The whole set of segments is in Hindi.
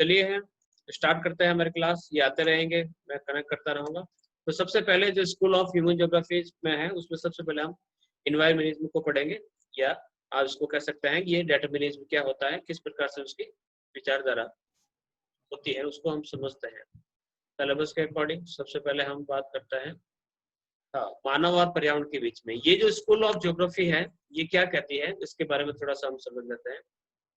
चलिए हैं स्टार्ट करते हैं हमारी क्लास। ये आते रहेंगे, मैं कनेक्ट करता रहूँगा। तो सबसे पहले जो स्कूल ऑफ ह्यूमन ज्योग्राफी में है, उसमें सबसे पहले हम एनवायरमेंटलिज्म को पढ़ेंगे, या आप इसको कह सकते हैं कि ये डिटर्मिनिज्म क्या होता है, किस प्रकार से उसकी विचारधारा होती है, उसको हम समझते हैं। सिलेबस के अकॉर्डिंग सबसे पहले हम बात करते हैं मानव और पर्यावरण के बीच में। ये जो स्कूल ऑफ ज्योग्राफी है, ये क्या कहती है, इसके बारे में थोड़ा सा हम समझ लेते हैं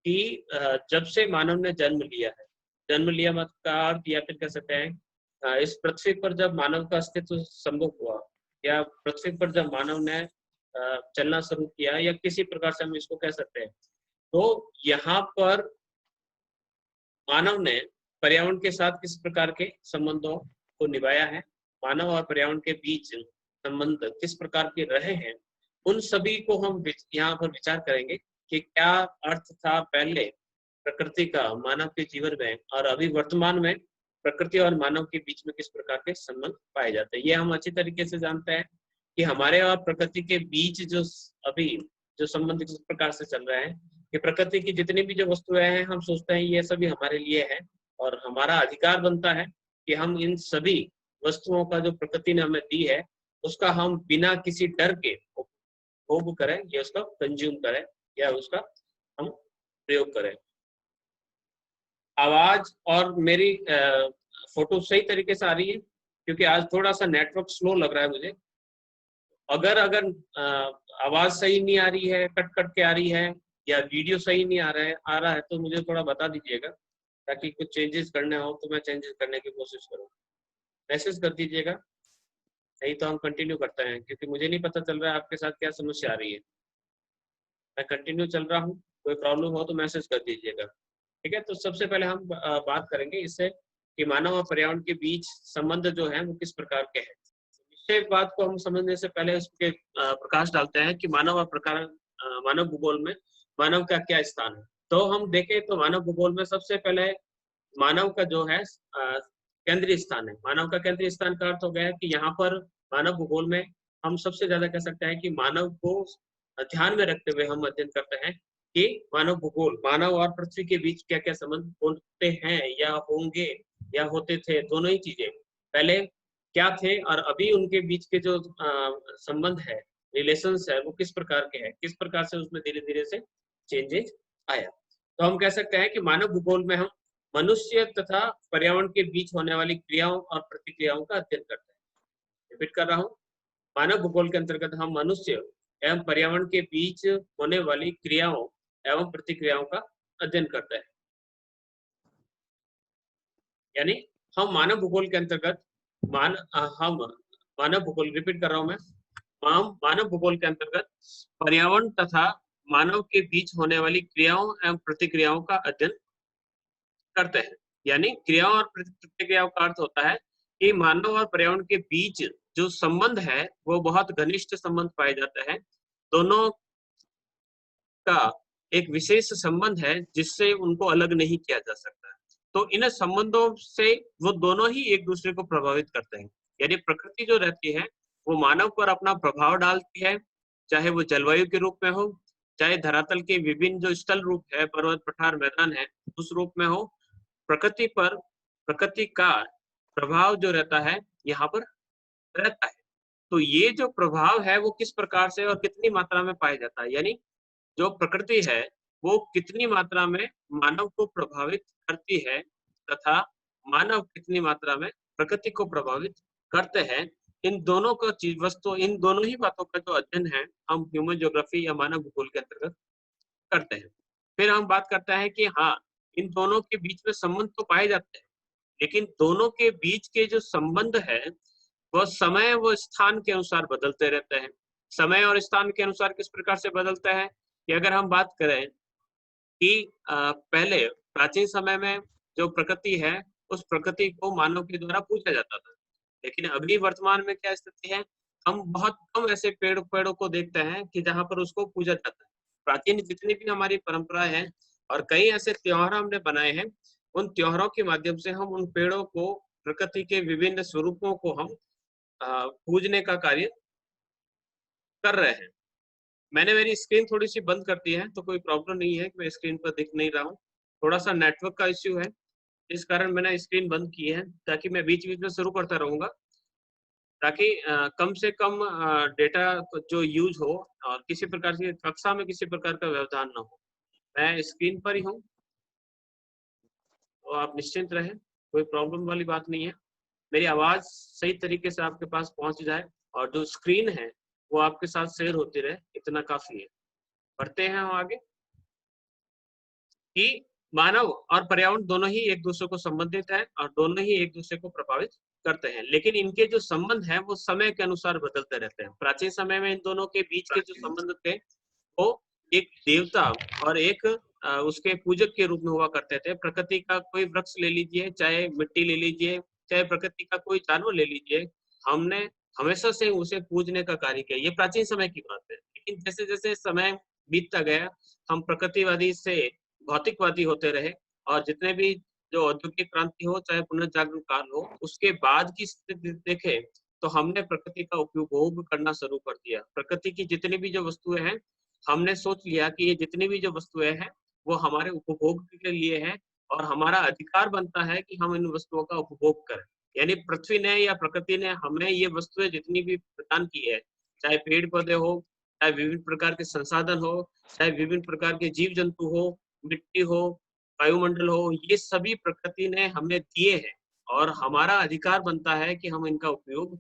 कि जब से मानव ने जन्म लिया है, जन्म लिया मत का अर्थ, या फिर कह सकते हैं इस पृथ्वी पर जब मानव का अस्तित्व संभव हुआ, या पृथ्वी पर जब मानव ने चलना शुरू किया, या किसी प्रकार से हम इसको कह सकते हैं, तो यहाँ पर मानव ने पर्यावरण के साथ किस प्रकार के संबंधों को निभाया है, मानव और पर्यावरण के बीच संबंध किस प्रकार के रहे हैं, उन सभी को हम यहाँ पर विचार करेंगे कि क्या अर्थ था पहले प्रकृति का मानव के जीवन में, और अभी वर्तमान में प्रकृति और मानव के बीच में किस प्रकार के संबंध पाए जाते हैं। ये हम अच्छी तरीके से जानते हैं कि हमारे और प्रकृति के बीच जो अभी जो संबंध किस प्रकार से चल रहे हैं, कि प्रकृति की जितनी भी जो वस्तुएं हैं, हम सोचते हैं ये सभी हमारे लिए है, और हमारा अधिकार बनता है कि हम इन सभी वस्तुओं का जो प्रकृति ने हमें दी है, उसका हम बिना किसी डर के उपभोग करें, या उसका कंज्यूम करें, या उसका हम प्रयोग करें। आवाज और मेरी फोटो सही तरीके से आ रही है? क्योंकि आज थोड़ा सा नेटवर्क स्लो लग रहा है मुझे। अगर अगर आवाज सही नहीं आ रही है, कट कट के आ रही है, या वीडियो सही नहीं आ रहा है, तो मुझे थोड़ा बता दीजिएगा, ताकि कुछ चेंजेस करने हो तो मैं चेंजेस करने की कोशिश करूँ। मैसेज कर दीजिएगा, नहीं तो हम कंटिन्यू करते हैं, क्योंकि मुझे नहीं पता चल रहा है आपके साथ क्या समस्या आ रही है। मैं कंटिन्यू चल रहा हूँ, कोई प्रॉब्लम हो तो मैसेज कर दीजिएगा, ठीक है। तो सबसे पहले हम बात करेंगे इससे कि मानव और पर्यावरण के बीच संबंध जो है वो किस प्रकार के हैं। निश्चय बात को हम समझने से पहले उसके प्रकाश डालते हैं कि मानव और मानव भूगोल में मानव का क्या स्थान है। तो हम देखें तो मानव भूगोल में सबसे पहले मानव का जो है केंद्रीय स्थान है। मानव का केंद्रीय स्थान का अर्थ हो गया है कि यहाँ पर मानव भूगोल में हम सबसे ज्यादा कह सकते हैं कि मानव को ध्यान में रखते हुए हम अध्ययन करते हैं कि मानव भूगोल, मानव और पृथ्वी के बीच क्या क्या संबंध होते हैं, या होंगे, या होते थे, दोनों ही चीजें पहले क्या थे, और अभी उनके बीच के जो संबंध है, रिलेशंस है, वो किस प्रकार के हैं, किस प्रकार से उसमें धीरे धीरे से चेंजेस आया। तो हम कह सकते हैं कि मानव भूगोल में हम मनुष्य तथा पर्यावरण के बीच होने वाली क्रियाओं और प्रतिक्रियाओं का अध्ययन करते हैं। रिपीट कर रहा हूँ, मानव भूगोल के अंतर्गत हम मनुष्य एवं पर्यावरण के बीच होने वाली क्रियाओं एवं प्रतिक्रियाओं का अध्ययन करते हैं। यानी हम मानव भूगोल के अंतर्गत हम मानव भूगोल, रिपीट कर रहा हूं मैं, हम मानव भूगोल के अंतर्गत पर्यावरण तथा मानव के बीच होने वाली क्रियाओं एवं प्रतिक्रियाओं का अध्ययन करते हैं। यानी क्रियाओं और प्रतिक्रियाओं का अर्थ होता है कि मानव और पर्यावरण के बीच जो संबंध है वो बहुत घनिष्ठ संबंध पाए जाते हैं। दोनों का एक विशेष संबंध है जिससे उनको अलग नहीं किया जा सकता। तो इन संबंधों से वो दोनों ही एक दूसरे को प्रभावित करते हैं। यानी प्रकृति जो रहती है वो मानव पर अपना प्रभाव डालती है, चाहे वो जलवायु के रूप में हो, चाहे धरातल के विभिन्न जो स्थल रूप है, पर्वत, पठार, मैदान है, उस रूप में हो। प्रकृति पर प्रकृति का प्रभाव जो रहता है यहाँ पर रहता है। तो ये जो प्रभाव है वो किस प्रकार से और कितनी मात्रा में पाया जाता है, यानी जो प्रकृति है वो कितनी मात्रा में मानव को प्रभावित करती है, तथा मानव कितनी मात्रा में प्रकृति को प्रभावित करते हैं। इन दोनों का चीज वस्तु, इन दोनों ही बातों का जो अध्ययन है हम ह्यूमन ज्योग्राफी या मानव भूगोल के अंतर्गत करते हैं। फिर हम बात करते हैं कि हाँ, इन दोनों के बीच में संबंध तो पाए जाते हैं, लेकिन दोनों के बीच के जो संबंध है वह समय व स्थान के अनुसार बदलते रहते हैं। समय और स्थान के अनुसार किस प्रकार से बदलते हैं कि अगर हम बात करें कि पहले प्राचीन समय में जो प्रकृति है उस प्रकृति को मानव के द्वारा पूजा जाता था, लेकिन अभी वर्तमान में क्या स्थिति है, हम बहुत कम ऐसे पेड़ों को देखते हैं कि जहाँ पर उसको पूजा जाता है। प्राचीन जितनी भी हमारी परंपराएं हैं और कई ऐसे त्योहार हमने बनाए हैं, उन त्योहारों के माध्यम से हम उन पेड़ों को, प्रकृति के विभिन्न स्वरूपों को हम पूजने का कार्य कर रहे हैं। मैंने मेरी स्क्रीन थोड़ी सी बंद कर दी है, तो कोई प्रॉब्लम नहीं है कि मैं स्क्रीन पर दिख नहीं रहा हूँ, थोड़ा सा नेटवर्क का इश्यू है। इस कारण मैंने स्क्रीन बंद की है, ताकि मैं बीच-बीच में शुरू करता रहूँगा, ताकि कम से कम डेटा जो यूज़ हो और किसी प्रकार से कक्षा में किसी प्रकार का व्यवधान ना हो। मैं स्क्रीन पर ही हूँ, तो आप निश्चिंत रहें, कोई प्रॉब्लम वाली बात नहीं है। मेरी आवाज़ सही तरीके से आपके पास पहुँच जाए और जो स्क्रीन है, वो आपके साथ शेयर होती रहे, इतना काफ़ी है। बढ़ते हैं हम आगे कि मानव और पर्यावरण दोनों ही एक-दूसरे को संबंधित हैं और दोनों ही एक-दूसरे को प्रभावित करते हैं। लेकिन इनके जो संबंध हैं, वो समय के अनुसार बदलते रहते हैं। प्राचीन समय में इन दोनों के बीच के जो संबंध थे, वो एक देवता और एक उसके पूजक के रूप में हुआ करते थे। प्रकृति का कोई वृक्ष ले लीजिए, चाहे मिट्टी ले लीजिए, चाहे प्रकृति का कोई जानवर ले लीजिए, हमने हमेशा से उसे पूजने का कार्य किया। ये प्राचीन समय की बात है। लेकिन जैसे-जैसे समय बीतता गया, हम प्रकृतिवादी से भौतिकवादी होते रहे और जितने भी जो औद्योगिक क्रांति हो, चाहे पुनर्जागरण काल हो, उसके बाद की स्थिति देखें, तो हमने प्रकृति का उपभोग करना शुरू कर दिया। प्रकृति की जितनी भी जो वस्तुएँ हैं, हमने सोच लिया कि ये जितनी भी जो वस्तुएँ हैं, वो हमारे उपभोग के लिए हैं और हमारा अधिकार बनता है कि हम इन वस्तुओं का उपभोग करें। यानी पृथ्वी ने या प्रकृति ने हमें ये वस्तुएँ जितनी भी प्रदान की है, चाहे पेड़-पौधे हो, चाहे विभिन्न प्रकार के संसाधन हो, चाहे विभिन्न प्रकार के जीव-जंतु हो, मिट्टी हो, वायुमंडल हो, ये सभी प्रकृति ने हमें दिए हैं और हमारा अधिकार बनता है कि हम इनका उपयोग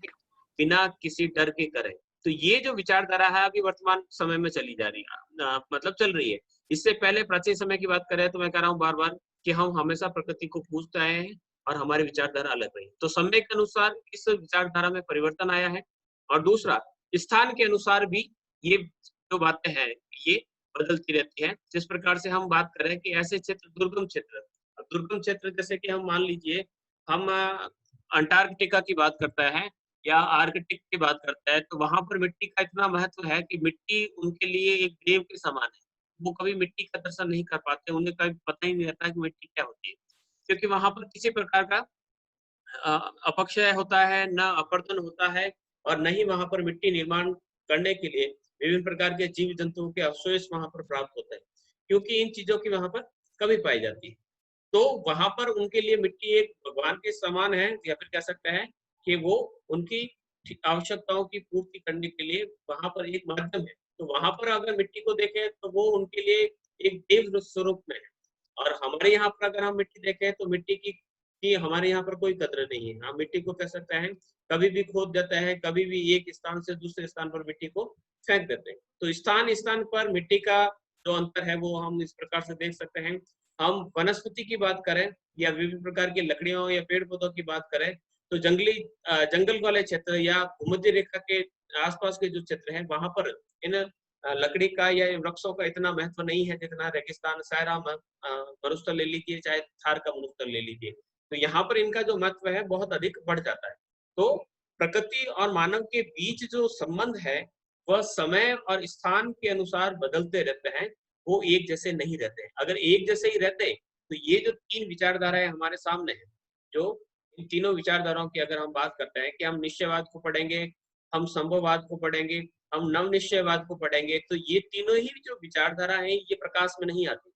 बिना किसी डर के करें। तो ये जो विचारधारा है अभी वर्तमान समय में चली जा रही है, मतलब चल रही है। इससे पहले प्राचीन समय की बात करें तो मैं कह रहा हूँ बार-बार कि हम हमेशा प्रकृति को पूजते आए हैं और हमारी विचारधारा अलग रही। तो समय के अनुसार इस विचारधारा में परिवर्तन आया है और दूसरा स्थान के अनुसार भी ये जो बातें हैं, ये बदलती रहती है। जिस प्रकार से हम बात करें कि ऐसे क्षेत्र दुर्गम क्षेत्र जैसे कि हम मान लीजिए हम अंटार्कटिका की बात करते हैं या आर्कटिक की बात करते हैं, तो वहाँ पर मिट्टी का इतना महत्व है कि मिट्टी उनके लिए एक देव के समान है। वो कभी मिट्टी का दर्शन नहीं कर पाते, उन्हें कभी पता ही नहीं रहता कि मिट्टी क्या होती है। क्योंकि वहाँ पर किसी प्रकार का अपक्षय होता है, ना अपरदन होता है और न ही वहाँ पर मिट्टी निर्माण करने के लिए विभिन्न प्रकार के जीव-जंतुओं के अवशेष वहाँ पर प्राप्त होते हैं, क्योंकि इन चीज़ों की वहाँ पर कमी पाई जाती है। तो वहाँ पर उनके लिए मिट्टी एक भगवान के समान है या फिर कह सकते हैं कि वो उनकी आवश्यकताओं की पूर्ति करने के लिए वहाँ पर एक माध्यम है। तो वहाँ पर अगर मिट्टी को देखें तो वो उनके लिए एक देव स्वरूप में है और हमारे यहाँ पर अगर हम मिट्टी देखें तो मिट्टी की हमारे यहाँ पर कोई कदर नहीं है। हम मिट्टी को कह सकते हैं कभी भी खोद देते हैं, कभी भी एक स्थान से दूसरे स्थान पर मिट्टी को फेंक देते हैं। तो स्थान-स्थान पर मिट्टी का जो अंतर है वो हम इस प्रकार से देख सकते हैं। हम वनस्पति की बात करें या विभिन्न प्रकार की लकड़ियों या पेड़-पौधों की बात करें, तो जंगल वाले क्षेत्र या भूमध्य रेखा के आस-पास के जो क्षेत्र हैं, वहाँ पर इन लकड़ी का या इन वृक्षों का इतना महत्व नहीं है, जितना रेगिस्तान, सहारा मरुस्थल ले लीजिए, चाहे थार का मरुस्थल ले लीजिए। तो यहाँ पर इनका जो महत्व है, बहुत अधिक बढ़ जाता है। तो प्रकृति और मानव के बीच जो संबंध है, वह समय और स्थान के अनुसार बदलते रहते हैं, वो एक जैसे नहीं रहते। अगर एक जैसे ही रहते, तो ये जो 3 विचारधाराएँ हमारे सामने हैं, जो इन तीनों विचारधाराओं की अगर हम बात करते हैं कि हम निश्चयवाद को पढ़ेंगे, हम संभववाद को पढ़ेंगे, हम नवनिश्चयवाद को पढ़ेंगे, तो ये तीनों ही जो विचारधारा हैं, ये प्रकाश में नहीं आती।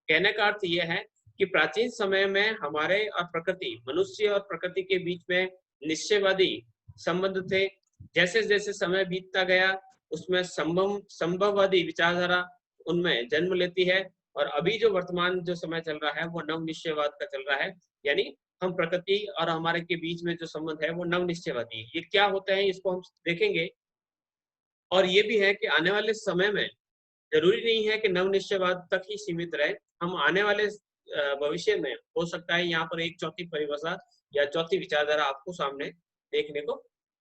कहने का अर्थ ये है कि प्राचीन समय में हमारे और प्रकृति, मनुष्य और प्रकृति के बीच में निश्चयवादी संबंध थे। जैसे-जैसे समय बीतता गया, उसमें संभववादी विचारधारा उनमें जन्म लेती है और अभी जो वर्तमान जो समय चल रहा है, वो नवनिश्चयवाद का चल रहा है। यानी हम प्रकृति और हमारे के बीच में जो संबंध है, वो नवनिश्चयवादी है। ये क्या होता है, इसको हम देखेंगे और ये भी है कि आने वाले समय में ज़रूरी नहीं है कि नवनिश्चयवाद तक ही सीमित रहे। हम आने वाले भविष्य में हो सकता है यहाँ पर एक चौथी परिभाषा या चौथी विचारधारा आपको सामने देखने को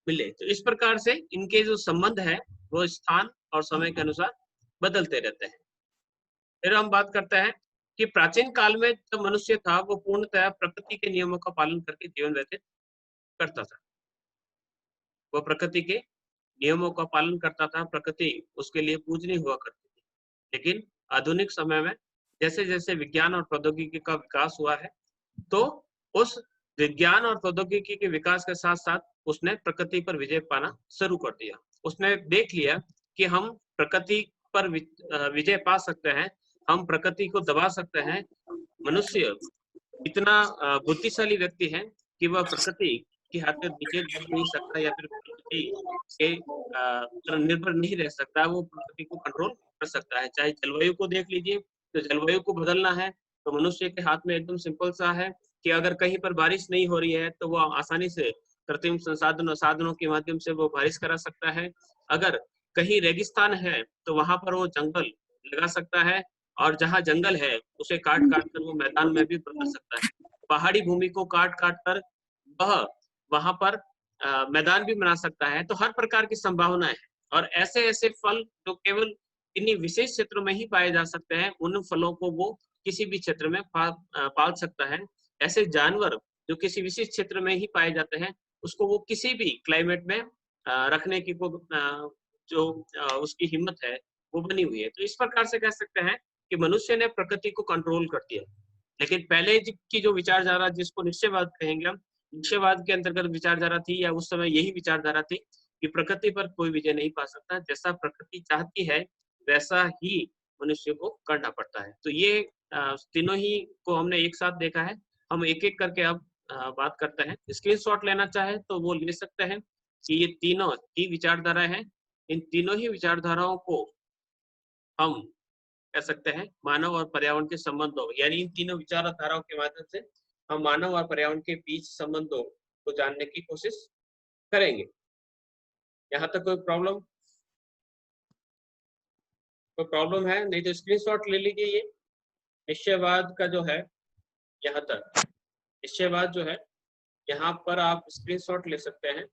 मिले। तो इस प्रकार से इनके जो संबंध है, वो स्थान और समय के अनुसार बदलते रहते हैं। फिर हम बात करते हैं कि प्राचीन काल में जो मनुष्य था, वो पूर्णतः प्रकृति के नियमों का पालन करके जीवन व्यतीत करता था। वो प्रकृति के नियमों का पालन करता था, प्रकृति उसके लिए पूजनीय हुआ करती थी। लेकिन आधुनिक समय में जैसे-जैसे विज्ञान और प्रौद्योगिकी का विकास हुआ है, तो उस विज्ञान और प्रौद्योगिकी के विकास के साथ-साथ उसने प्रकृति पर विजय पाना शुरू कर दिया। उसने देख लिया कि हम प्रकृति पर विजय पा सकते हैं, हम प्रकृति को दबा सकते हैं। मनुष्य इतना बुद्धिशाली व्यक्ति है कि वह प्रकृति के हाथ में नीचे बैठ नहीं सकता या फिर प्रकृति के पर निर्भर नहीं रह सकता, वो प्रकृति को कंट्रोल कर सकता है। चाहे जलवायु को देख लीजिए, तो जलवायु को बदलना है तो मनुष्य के हाथ में एकदम सिंपल सा है कि अगर कहीं पर बारिश नहीं हो रही है तो वो आसानी से कृत्रिम साधनों के माध्यम से वो बारिश करा सकता है। अगर कहीं रेगिस्तान है तो वहां पर वो जंगल लगा सकता है, और जहाँ जंगल है उसे काट काट कर वो मैदान में भी बदल सकता है। पहाड़ी भूमि को काट काट कर वह वहां पर मैदान भी बना सकता है। तो हर प्रकार की संभावनाएं है, और ऐसे ऐसे फल जो केवल इन्हीं विशेष क्षेत्रों में ही पाए जा सकते हैं, उन फलों को वो किसी भी क्षेत्र में पाल सकता है। ऐसे जानवर जो किसी विशेष क्षेत्र में ही पाए जाते हैं, उसको वो किसी भी क्लाइमेट में रखने की जो उसकी हिम्मत है वो बनी हुई है। तो इस प्रकार से कह सकते हैं कि मनुष्य ने प्रकृति को कंट्रोल कर दिया। लेकिन पहले की जो विचारधारा, जिसको निश्चयवाद कहेंगे हम, निश्चयवाद के अंतर्गत विचारधारा थी, या उस समय यही विचारधारा थी कि प्रकृति पर कोई विजय नहीं पा सकता, जैसा प्रकृति चाहती है वैसा ही मनुष्य को करना पड़ता है। तो ये तीनों ही को हमने एक साथ देखा है। हम एक एक करके अब बात करते हैं। स्क्रीनशॉट लेना चाहे तो वो ले सकते हैं कि ये तीनों ही विचारधारा है। इन तीनों ही विचारधाराओं को हम कह सकते हैं मानव और पर्यावरण के संबंधों, यानी इन तीनों विचारधाराओं के माध्यम से हम मानव और पर्यावरण के बीच संबंधों को जानने की कोशिश करेंगे। यहाँ तक कोई प्रॉब्लम है? नहीं तो स्क्रीनशॉट ले लीजिए। ये निश्चयवाद का जो है, यहाँ तक निश्चयवाद जो है, यहाँ पर आप स्क्रीनशॉट ले सकते हैं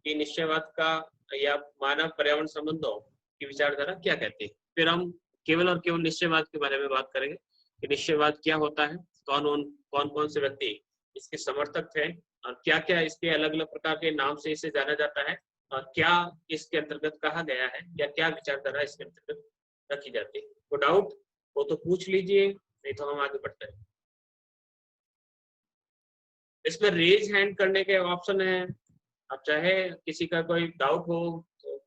कि निश्चयवाद का या मानव पर्यावरण संबंधों की विचारधारा क्या कहती है। फिर हम केवल और केवल निश्चयवाद के बारे में बात करेंगे कि निश्चयवाद क्या होता है, कौन कौन से व्यक्ति इसके समर्थक थे, और क्या क्या इसके अलग अलग प्रकार के नाम से इसे जाना जाता है, और क्या इसके अंतर्गत कहा गया है, या क्या विचारधारा इसके अंतर्गत रखी जाती है। तो डाउट वो तो पूछ लीजिए, नहीं तो हम आगे बढ़ते हैं। इसमें रेज हैंड करने के ऑप्शन है। आप चाहे किसी का कोई डाउट हो तो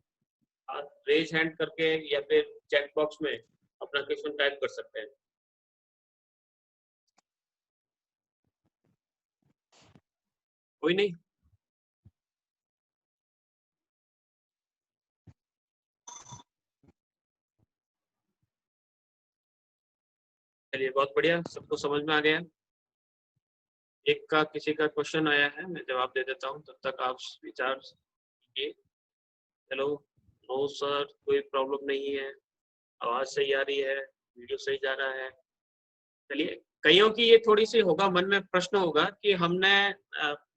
आप रेज हैंड करके या फिर चैट बॉक्स में अपना क्वेश्चन टाइप कर सकते हैं। कोई नहीं? चलिए, बहुत बढ़िया, सबको समझ में आ गया। एक का किसी का क्वेश्चन आया है, मैं जवाब दे देता हूँ, तब तक आप विचार कीजिए। हेलो। नो सर, कोई प्रॉब्लम नहीं है, आवाज सही आ रही है, वीडियो सही जा रहा है। चलिए, कईयों की ये थोड़ी सी होगा, मन में प्रश्न होगा कि हमने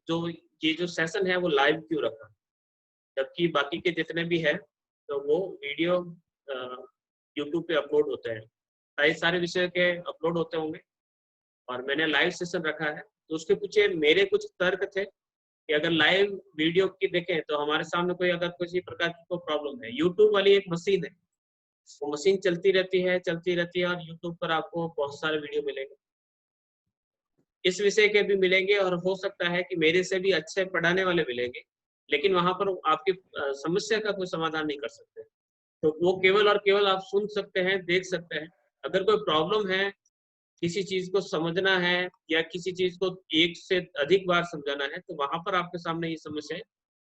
जो ये जो सेशन है वो लाइव क्यों रखा, जबकि बाकी के जितने भी है तो वो वीडियो यूट्यूब पे अपलोड होते हैं, सारे विषय के अपलोड होते होंगे, और मैंने लाइव सेशन रखा है। तो उसके पीछे मेरे कुछ तर्क थे कि अगर लाइव वीडियो की देखें तो हमारे सामने कोई अगर किसी प्रकार की कोई प्रॉब्लम है, यूट्यूब वाली एक मशीन है, वो मशीन चलती रहती है, और यूट्यूब पर आपको बहुत सारे वीडियो मिलेंगे, इस विषय के भी मिलेंगे, और हो सकता है कि मेरे से भी अच्छे पढ़ाने वाले मिलेंगे, लेकिन वहां पर आपकी समस्या का कोई समाधान नहीं कर सकते। तो वो केवल और केवल आप सुन सकते हैं, देख सकते हैं। अगर कोई प्रॉब्लम है, किसी चीज को समझना है, या किसी चीज को एक से अधिक बार समझाना है, तो वहां पर आपके सामने ये समस्या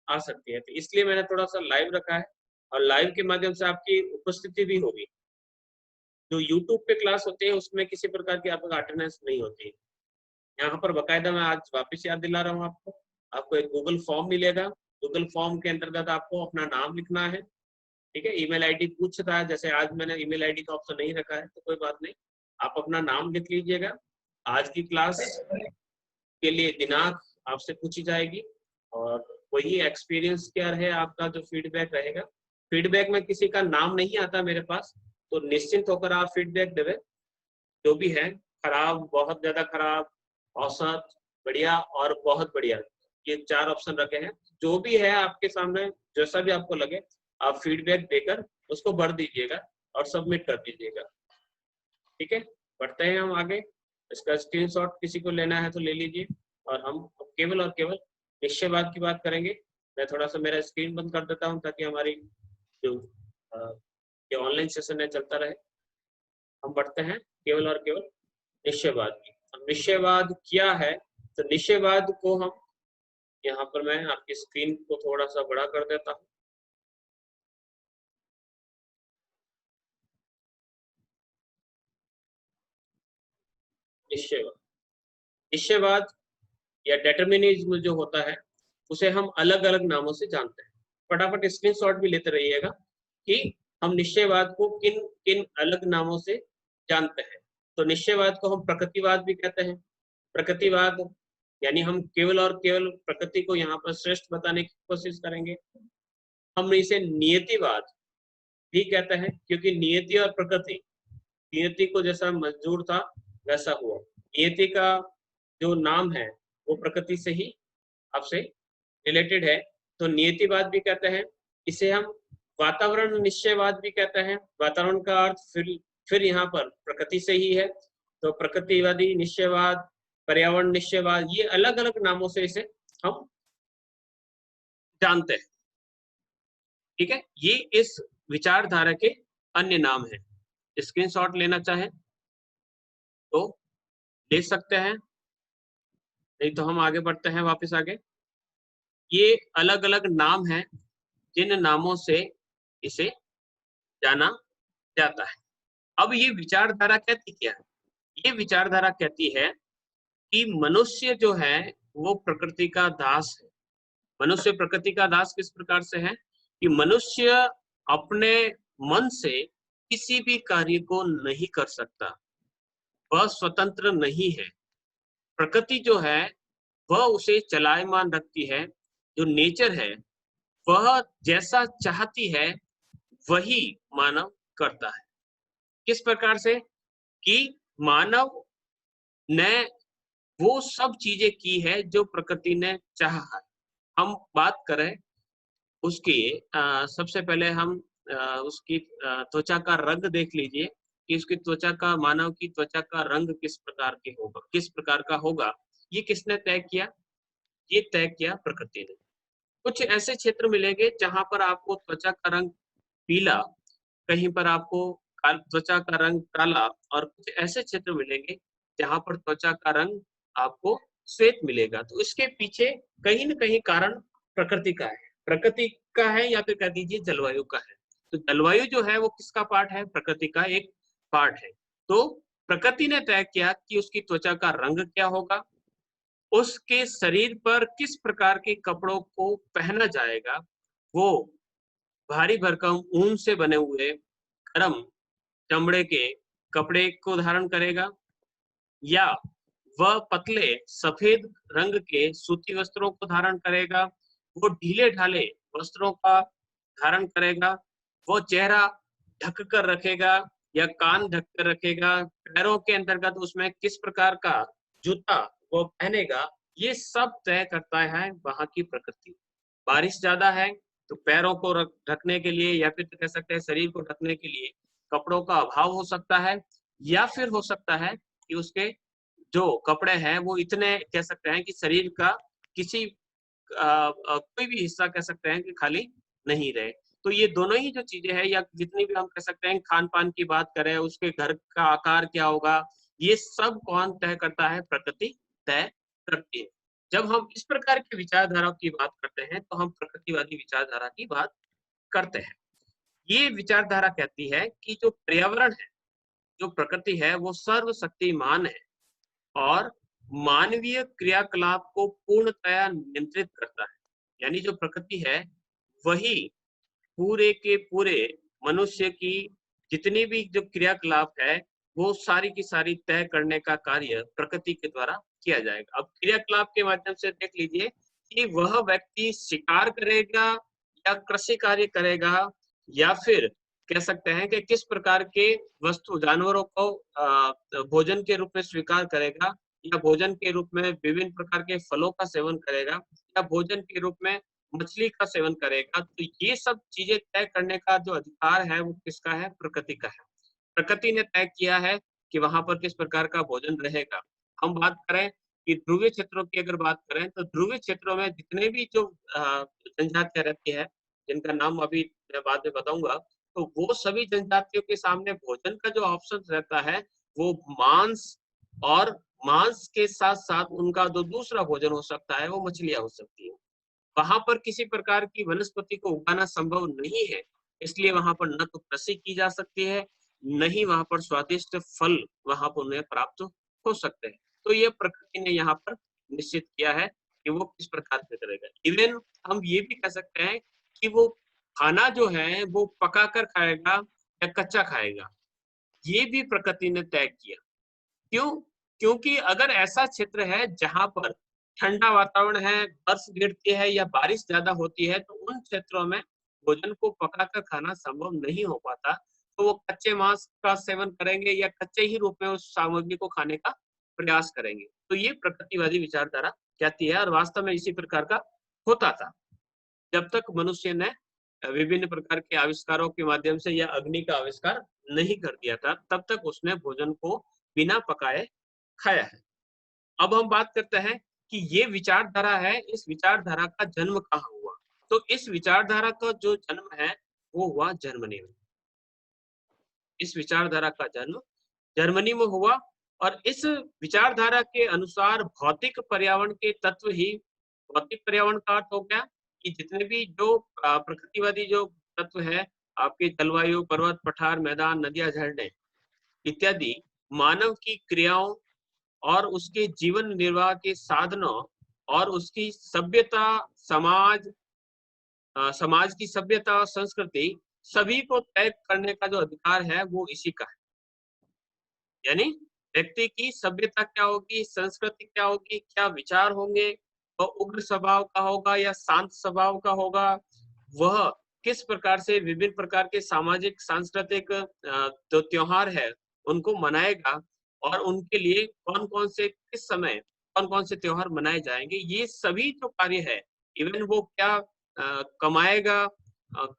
आ सकती है। तो इसलिए मैंने थोड़ा सा लाइव रखा है, और लाइव के माध्यम से आपकी उपस्थिति भी होगी। जो यूट्यूब पे क्लास होती है उसमें किसी प्रकार की आपका अटेंडेंस नहीं होती है। यहाँ पर बकायदा मैं आज वापस याद दिला रहा हूँ आपको, आपको एक गूगल फॉर्म मिलेगा। गूगल फॉर्म के अंतर्गत आपको अपना नाम लिखना है, ठीक है। ईमेल आईडी पूछता है, जैसे आज मैंने ईमेल आईडी का ऑप्शन नहीं रखा है तो कोई बात नहीं, आप अपना नाम लिख लीजिएगा। आज की क्लास के लिए दिनांक आपसे पूछी जाएगी, और वही एक्सपीरियंस क्या है आपका, जो फीडबैक रहेगा। फीडबैक में किसी का नाम नहीं आता मेरे पास, तो निश्चिंत होकर आप फीडबैक देवे, जो भी है, खराब, बहुत ज्यादा खराब, औसत, बढ़िया और बहुत बढ़िया, ये 4 ऑप्शन रखे हैं। जो भी है आपके सामने, जैसा भी आपको लगे, आप फीडबैक देकर उसको भर दीजिएगा और सबमिट कर दीजिएगा, ठीक है। बढ़ते हैं हम आगे। इसका स्क्रीनशॉट किसी को लेना है तो ले लीजिए, और हम केवल और केवल निश्चयवाद की बात करेंगे। मैं थोड़ा सा मेरा स्क्रीन बंद कर देता हूँ ताकि हमारी जो ये ऑनलाइन सेशन है चलता रहे। हम बढ़ते हैं केवल और केवल निश्चयवाद की। निश्चयवाद क्या है? तो निश्चयवाद को हम, यहाँ पर मैं आपकी स्क्रीन को थोड़ा सा बड़ा कर देता हूँ। निश्चयवाद, निश्चयवाद या डिटर्मिनिज्म जो होता है उसे हम अलग अलग नामों से जानते हैं। फटाफट स्क्रीनशॉट भी लेते रहिएगा कि हम निश्चयवाद को किन किन अलग नामों से जानते हैं। तो निश्चयवाद को हम प्रकृतिवाद भी कहते हैं। प्रकृतिवाद यानी हम केवल और केवल प्रकृति को यहाँ पर श्रेष्ठ बताने की कोशिश करेंगे। हम इसे नियतिवाद भी कहते हैं, क्योंकि नियति और प्रकृति, नियति को जैसा मंजूर था वैसा हुआ। नियति का जो नाम है वो प्रकृति से ही आपसे रिलेटेड है, तो नियतिवाद भी कहते हैं। इसे हम वातावरण निश्चयवाद भी कहते हैं। वातावरण का अर्थ फिर यहाँ पर प्रकृति से ही है, तो प्रकृतिवादी निश्चयवाद, पर्यावरण निश्चयवाद, ये अलग अलग नामों से इसे हम जानते हैं। ठीक है, ये इस विचारधारा के अन्य नाम है। स्क्रीनशॉट लेना चाहे तो ले सकते हैं, नहीं तो हम आगे बढ़ते हैं वापस आगे। ये अलग अलग नाम हैं जिन नामों से इसे जाना जाता है। अब ये विचारधारा कहती क्या है? ये विचारधारा कहती है कि मनुष्य जो है वो प्रकृति का दास है। मनुष्य प्रकृति का दास किस प्रकार से है कि मनुष्य अपने मन से किसी भी कार्य को नहीं कर सकता, वह स्वतंत्र नहीं है। प्रकृति जो है वह उसे चलायमान रखती है। जो नेचर है वह जैसा चाहती है वही मानव करता है। किस प्रकार से कि मानव ने वो सब चीजें की है जो प्रकृति ने चाहा है। हम बात करें उसकी, सबसे पहले हम उसकी त्वचा का रंग देख लीजिए कि उसकी त्वचा का, मानव की त्वचा का रंग किस प्रकार की होगा, किस प्रकार का होगा। ये किसने तय किया? ये तय किया प्रकृति ने। कुछ ऐसे क्षेत्र मिलेंगे जहां पर आपको त्वचा का रंग पीला, कहीं पर आपको त्वचा का रंग काला, और कुछ ऐसे क्षेत्र मिलेंगे जहां पर त्वचा का रंग आपको श्वेत मिलेगा। तो इसके पीछे कहीं न कहीं कारण प्रकृति का है, प्रकृति का है, या फिर कह दीजिए जलवायु का है। तो जलवायु जो है वो किसका पार्ट है? प्रकृति का एक पार्ट है। तो प्रकृति ने तय किया कि उसकी त्वचा का रंग क्या होगा, उसके शरीर पर किस प्रकार के कपड़ों को पहना जाएगा। वो भारी भरकम ऊन से बने हुए गर्म चमड़े के कपड़े को धारण करेगा, या वह पतले सफेद रंग के सूती वस्त्रों को धारण करेगा, वो ढीले ढाले वस्त्रों का धारण करेगा, वो चेहरा ढक कर रखेगा या कान ढक कर रखेगा, पैरों के अंतर्गत उसमें किस प्रकार का जूता वो पहनेगा, ये सब तय करता है वहां की प्रकृति। बारिश ज्यादा है तो पैरों को ढकने के लिए, या फिर कह सकते हैं शरीर को ढकने के लिए कपड़ों का अभाव हो सकता है, या फिर हो सकता है कि उसके जो कपड़े हैं वो इतने, कह सकते हैं कि शरीर का किसी कोई भी हिस्सा कह सकते हैं कि खाली नहीं रहे। तो ये दोनों ही जो चीजें हैं, या जितनी भी हम कह सकते हैं खान पान की बात करें, उसके घर का आकार क्या होगा, ये सब कौन तय करता है? प्रकृति तय करती है। जब हम इस प्रकार की विचारधारा की बात करते हैं तो हम प्रकृतिवादी विचारधारा की बात करते हैं। ये विचारधारा कहती है कि जो पर्यावरण है, जो प्रकृति है, वो सर्वशक्तिमान है और मानवीय क्रियाकलाप को पूर्णतया नियंत्रित करता है। यानी जो प्रकृति है वही पूरे के पूरे मनुष्य की जितनी भी जो क्रियाकलाप है वो सारी की सारी तय करने का कार्य प्रकृति के द्वारा किया जाएगा। अब क्रियाकलाप के माध्यम से देख लीजिए कि वह व्यक्ति शिकार करेगा या कृषि कार्य करेगा, या फिर कह सकते हैं कि किस प्रकार के वस्तु जानवरों को भोजन के रूप में स्वीकार करेगा, या भोजन के रूप में विभिन्न प्रकार के फलों का सेवन करेगा, या भोजन के रूप में मछली का सेवन करेगा। तो ये सब चीजें तय करने का जो अधिकार है वो किसका है? प्रकृति का है। प्रकृति ने तय किया है कि वहां पर किस प्रकार का भोजन रहेगा। हम बात करें कि ध्रुवीय क्षेत्रों की अगर बात करें तो ध्रुवीय क्षेत्रों में जितने भी जो जनजातियां रहती है, जिनका नाम अभी मैं बाद में बताऊंगा, तो वो सभी जनजातियों के सामने भोजन का जो ऑप्शन रहता है वो मांस और मांस के साथ साथ उनका जो दूसरा भोजन हो सकता है वो मछलियां हो सकती है। वहां पर किसी प्रकार की वनस्पति को उगाना संभव नहीं है, इसलिए वहां पर न तो कृषि की जा सकती है, न ही वहां पर स्वादिष्ट फल वहां पर उन्हें प्राप्त हो सकते हैं। तो ये प्रकृति ने यहाँ पर निश्चित किया है कि वो किस प्रकार से करेगा। इवन हम ये भी कह सकते हैं कि वो खाना जो है वो पका कर खाएगा या कच्चा खाएगा, ये भी प्रकृति ने तय किया। क्यों? क्योंकि अगर ऐसा क्षेत्र है जहां पर ठंडा वातावरण है, बर्फ गिरती है या बारिश ज्यादा होती है, तो उन क्षेत्रों में भोजन को पकाकर खाना संभव नहीं हो पाता। तो वो कच्चे मांस का सेवन करेंगे या कच्चे ही रूप में उस सामग्री को खाने का प्रयास करेंगे। तो ये प्रकृतिवादी विचारधारा कहती है, और वास्तव में इसी प्रकार का होता था जब तक मनुष्य ने विभिन्न प्रकार के आविष्कारों के माध्यम से या अग्नि का आविष्कार नहीं कर दिया था, तब तक उसने भोजन को बिना पकाए खाया है। अब हम बात करते हैं कि ये विचारधारा है, इस विचारधारा का जन्म कहाँ हुआ। तो इस विचारधारा का जो जन्म है वो हुआ जर्मनी में। इस विचारधारा का जन्म जर्मनी में हुआ, और इस विचारधारा के अनुसार भौतिक पर्यावरण के तत्व ही, भौतिक पर्यावरण का अर्थ हो गया कि जितने भी जो प्रकृतिवादी जो तत्व है, आपके जलवायु, पर्वत, पठार, मैदान, नदियां, झरने इत्यादि, मानव की क्रियाओं और उसके जीवन निर्वाह के साधनों और उसकी सभ्यता, समाज समाज की सभ्यता और संस्कृति, सभी को तय करने का जो अधिकार है वो इसी का है। यानी व्यक्ति की सभ्यता क्या होगी, संस्कृति क्या होगी, क्या विचार होंगे, वह उग्र स्वभाव का होगा या शांत स्वभाव का होगा, वह किस प्रकार से विभिन्न प्रकार के सामाजिक सांस्कृतिक जो त्योहार है उनको मनाएगा, और उनके लिए कौन कौन से किस समय कौन कौन से त्योहार मनाए जाएंगे, ये सभी जो कार्य है, इवन वो क्या कमाएगा,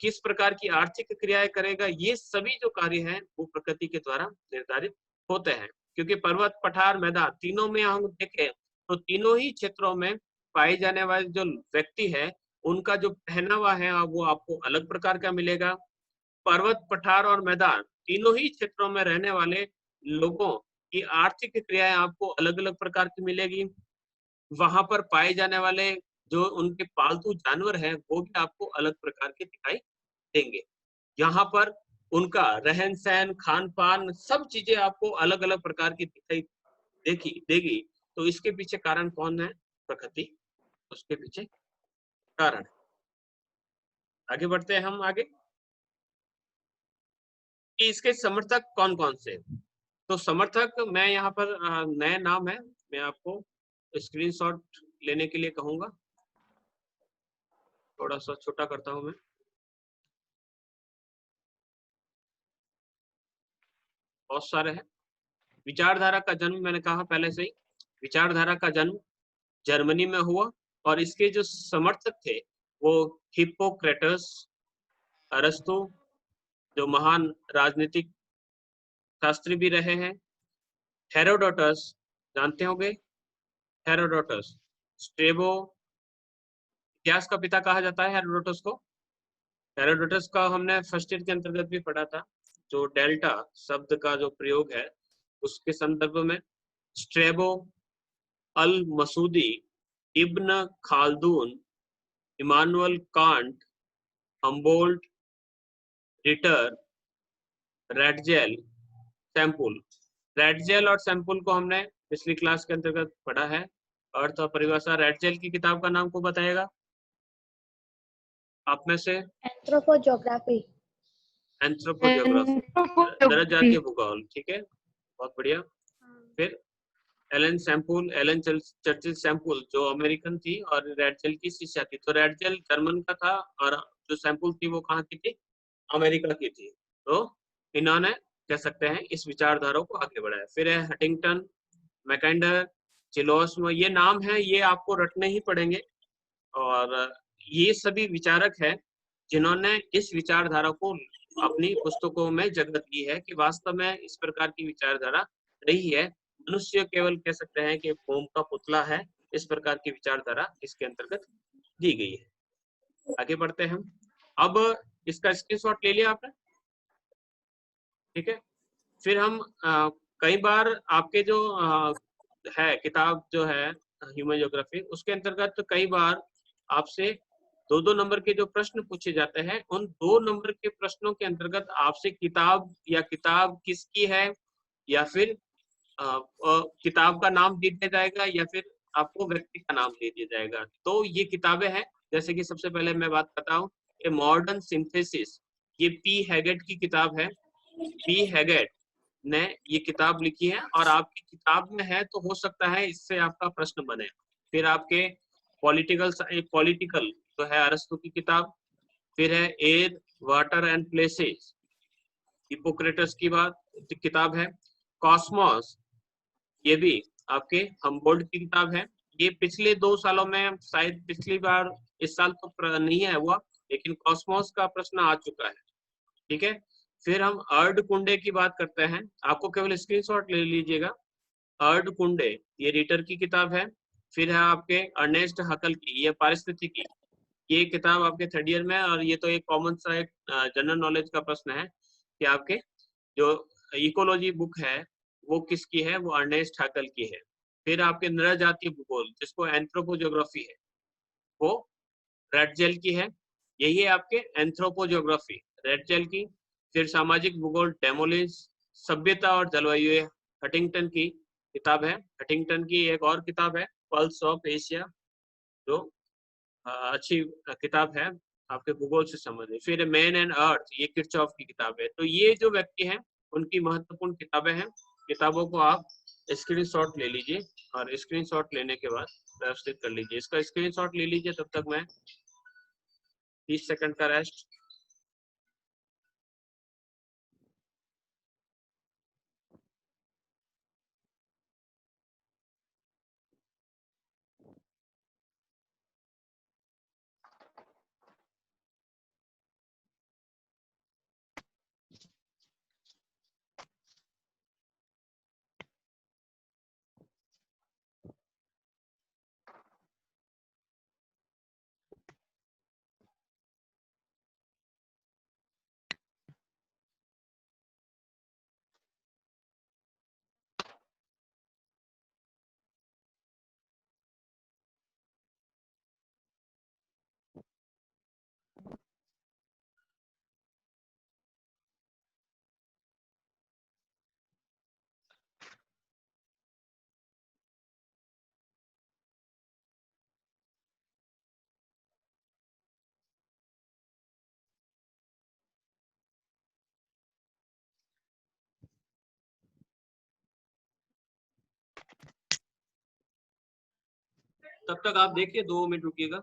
किस प्रकार की आर्थिक क्रियाएं करेगा, ये सभी जो कार्य हैं वो प्रकृति के द्वारा निर्धारित होते हैं। क्योंकि पर्वत, पठार, मैदान, तीनों में हम देखें तो तीनों ही क्षेत्रों में पाए जाने वाले जो व्यक्ति है, उनका जो पहनावा है वो आपको अलग प्रकार का मिलेगा। पर्वत, पठार और मैदान, तीनों ही क्षेत्रों में रहने वाले लोगों की आर्थिक क्रियाएं आपको अलग अलग प्रकार की मिलेगी। वहां पर पाए जाने वाले जो उनके पालतू जानवर हैं वो भी आपको अलग प्रकार के दिखाई देंगे। यहाँ पर उनका रहन सहन, खान पान, सब चीजें आपको अलग अलग प्रकार की दिखाई देगी। तो इसके पीछे कारण कौन है? प्रकृति उसके पीछे कारण है। आगे बढ़ते हैं हम आगे कि इसके समर्थक कौन कौन से। तो समर्थक, मैं यहाँ पर नए नाम है, मैं आपको स्क्रीनशॉट लेने के लिए कहूंगा। थोड़ा सा छोटा करता हूं मैं। बहुत सारे हैं। विचारधारा का जन्म, मैंने कहा पहले से ही, विचारधारा का जन्म जर्मनी में हुआ, और इसके जो समर्थक थे वो हिप्पोक्रेटस, अरस्तु, जो महान राजनीतिक शास्त्री भी रहे हैं, हेरोडोटस, जानते होंगे हेरोडोटस, स्ट्रेबो, इतिहास का पिता कहा जाता है हेरोडोटस को। हेरोडोटस का हमने फर्स्ट ईयर के अंतर्गत भी पढ़ा था, जो डेल्टा शब्द का जो प्रयोग है उसके संदर्भ में। Strabo, al Masudi, Ibn Khaldun, Immanuel Kant, Humboldt, Ritter, Ratzel, Semple. Ratzel और सैंपुल को हमने पिछली क्लास के अंतर्गत पढ़ा है। अर्थ और परिभाषा, रेडजेल की किताब का नाम को बताएगा आप में से? एंथ्रोपोजोग्राफी। एंथ्रोपोजियोग्राफी, जनजातीय भूगोल, ठीक है, बहुत बढ़िया। फिर एलन सैंपुल, एलन चर्चिल सैंपुल, जो अमेरिकन थी और रेडजेल की शिष्या थी। तो रेडजेल जर्मन का था और जो सैंपुल थी वो कहाँ की थी? अमेरिका की थी। तो इन्होंने कह सकते हैं इस विचारधारा को आगे बढ़ाया। फिर है हटिंगटन, मैकेंडर, चिलोस्म, ये नाम है, ये आपको रटने ही पड़ेंगे, और ये सभी विचारक हैं जिन्होंने इस विचारधारा को अपनी पुस्तकों में जगह दी है कि वास्तव में इस प्रकार की विचारधारा रही है। मनुष्य केवल कह सकते हैं कि फोम का पुतला है, इस प्रकार की विचारधारा इसके अंतर्गत दी गई है। आगे बढ़ते हैं हम। अब इसका स्क्रीनशॉट ले लिया आपने, ठीक है। फिर हम कई बार आपके जो है किताब जो है ह्यूमन ज्योग्राफी, उसके अंतर्गत कई बार आपसे 2-2 नंबर के जो प्रश्न पूछे जाते हैं, उन 2 नंबर के प्रश्नों के अंतर्गत आपसे किताब या किताब किसकी है या फिर किताब का नाम दे दिया जाएगा या फिर आपको व्यक्ति का नाम दे दिया जाएगा। तो ये किताबें हैं, जैसे कि सबसे पहले मैं बात करता हूँ, ए मॉडर्न सिंथेसिस, ये पी हैगेट की किताब है। पी हैगेट ने ये किताब लिखी है और आपकी किताब में है तो हो सकता है इससे आपका प्रश्न बने। फिर आपके पॉलिटिकल तो है अरस्तु की किताब, फिर है air water and places, Hippocrates की बात किताब है। कॉस्मोस, ये भी आपके हमबोल्ट की किताब है। ये पिछले 2 सालों में, शायद पिछली बार, इस साल तो नहीं है हुआ, लेकिन कॉस्मोस का प्रश्न आ चुका है। ठीक है, फिर हम अर्ड कुंडे की बात करते हैं, आपको केवल स्क्रीनशॉट ले लीजिएगा। अर्ड कुंडे ये रीटर की किताब है। फिर है आपके अर्नेस्ट हकल की, ये पारिस्थितिकी, ये किताब आपके 3rd ईयर में है और ये तो एक कॉमन सा एक जनरल नॉलेज का प्रश्न है कि आपके जो इकोलॉजी बुक है वो किसकी है, वो अर्नेस्ट हकल की है। फिर आपके नृजातीय भूगोल जिसको एंथ्रोपोजियोग्राफी है, वो रेडजेल की है। यही है आपके एंथ्रोपोजियोग्राफी रेडजेल की। फिर सामाजिक भूगोल डेमोलिंस, सभ्यता और जलवायु हटिंगटन की किताब है। हटिंगटन की एक और किताब है पल्स ऑफ एशिया, जो अच्छी किताब है आपके भूगोल से संबंधित। फिर मैन एंड अर्थ, ये किरचॉफ की किताब है। तो ये जो व्यक्ति हैं उनकी महत्वपूर्ण किताबें हैं। किताबों को आप स्क्रीनशॉट ले लीजिए और स्क्रीनशॉट लेने के बाद व्यवस्थित कर लीजिए। इसका स्क्रीनशॉट ले लीजिए, तब तक मैं 30 सेकंड का रेस्ट। तब तक आप देखिए, 2 मिनट रुकिएगा।